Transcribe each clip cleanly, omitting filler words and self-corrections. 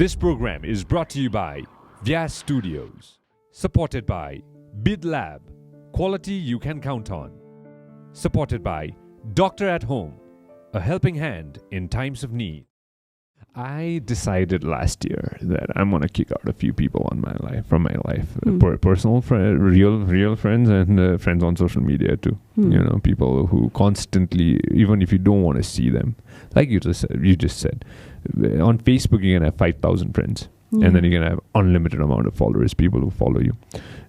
This program is brought to you by Vyas Studios, supported by Bid Lab, quality you can count on, supported by Doctor at Home, a helping hand in times of need. I decided last year that I'm gonna kick out a few people from my life, personal, real friends, and friends on social media too. You know, people who constantly, even if you don't want to see them, like you just said, on Facebook you can have 5,000 friends, and then you can have unlimited amount of followers, people who follow you.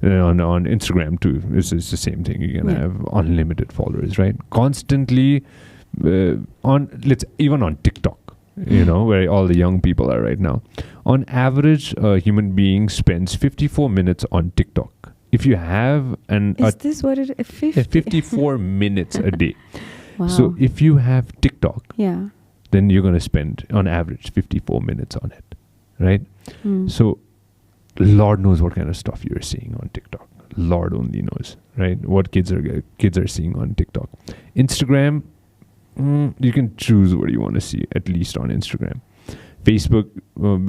On Instagram too, it's the same thing. You can have unlimited followers, right? Constantly even on TikTok. You know, where all the young people are right now. On average, a human being spends 54 minutes on TikTok. If you have Is this what it is? 54 minutes a day. Wow. So if you have TikTok, Yeah. then you're going to spend, on average, 54 minutes on it, right? So Lord knows what kind of stuff you're seeing on TikTok. Lord only knows, right? What kids are seeing on TikTok. Instagram, you can choose what you want to see, at least on Instagram. Facebook,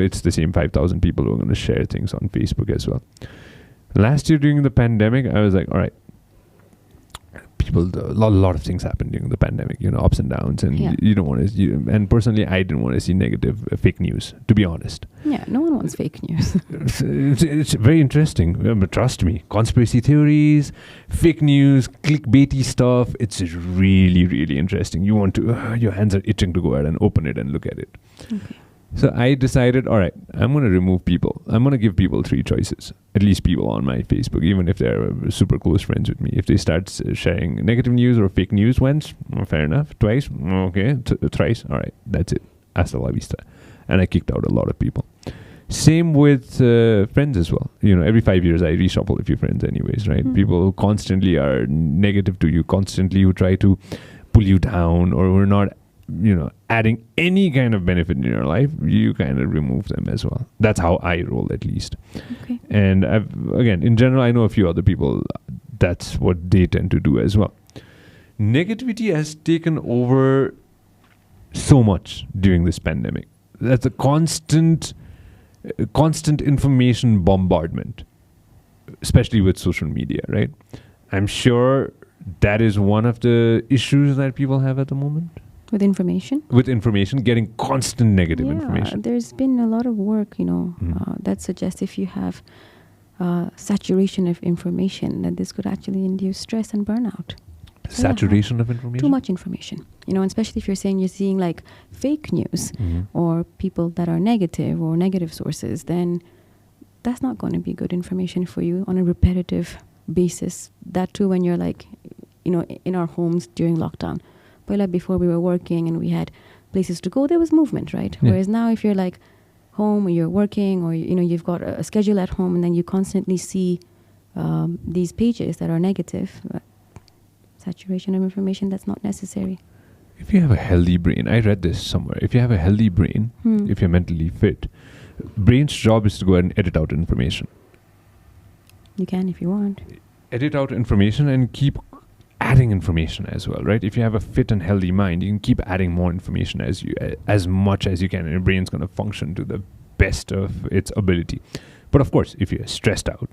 it's the same 5,000 people who are going to share things on Facebook as well. Last year during the pandemic, I was like, all right, a lot of things happened during the pandemic, you know, ups and downs, and you don't want to, and personally, I didn't want to see negative fake news, to be honest. Yeah, no one wants fake news. It's very interesting, but trust me, conspiracy theories, fake news, clickbaity stuff, it's really, really interesting. You want to, your hands are itching to go ahead and open it and look at it. Okay. So I decided, all right, I'm going to remove people. I'm going to give people 3 choices, at least people on my Facebook, even if they're super close friends with me. If they start sharing negative news or fake news once, fair enough. Twice, okay. Thrice, all right, that's it. Hasta la vista. And I kicked out a lot of people. Same with friends as well. You know, every 5 years I reshuffle a few friends anyways, right? People who constantly are negative to you, constantly who try to pull you down, or who are not, you know, adding any kind of benefit in your life, you kind of remove them as well. That's how I roll, at least. Okay. And again, in general, I know a few other people, that's what they tend to do as well. Negativity has taken over so much during this pandemic. That's a constant information bombardment, especially with social media, right? I'm sure that is one of the issues that people have at the moment. With information? With information, getting constant negative information. There's been a lot of work, you know, that suggests if you have saturation of information, that this could actually induce stress and burnout. Saturation of information? Too much information. You know, especially if you're seeing like fake news or people that are negative or negative sources, then that's not going to be good information for you on a repetitive basis. That too when you're like, you know, in our homes during lockdown. But like before we were working and we had places to go, there was movement, right? Yeah. Whereas now if you're like home or you're working or, you know, you've got a schedule at home and then you constantly see these pages that are negative, saturation of information, that's not necessary. If you have a healthy brain, I read this somewhere, if you have a healthy brain, if you're mentally fit, brain's job is to go ahead and edit out information. You can if you want. Edit out information and keep adding information as well, right? If you have a fit and healthy mind, you can keep adding more information as much as you can, and your brain's going to function to the best of its ability. But of course, if you're stressed out,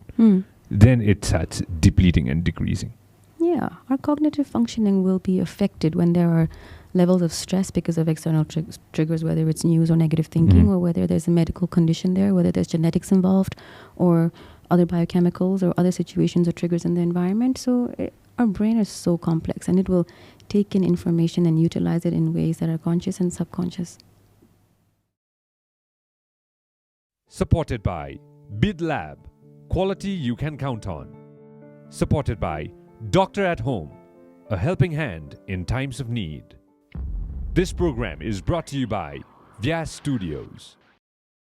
then it starts depleting and decreasing. Yeah, our cognitive functioning will be affected when there are levels of stress because of external triggers, whether it's news or negative thinking, or whether there's a medical condition there, whether there's genetics involved, or other biochemicals or other situations or triggers in the environment. So our brain is so complex, and it will take in information and utilize it in ways that are conscious and subconscious. Supported by Bid Lab, quality you can count on. Supported by Doctor at Home, a helping hand in times of need. This program is brought to you by Vyas Studios.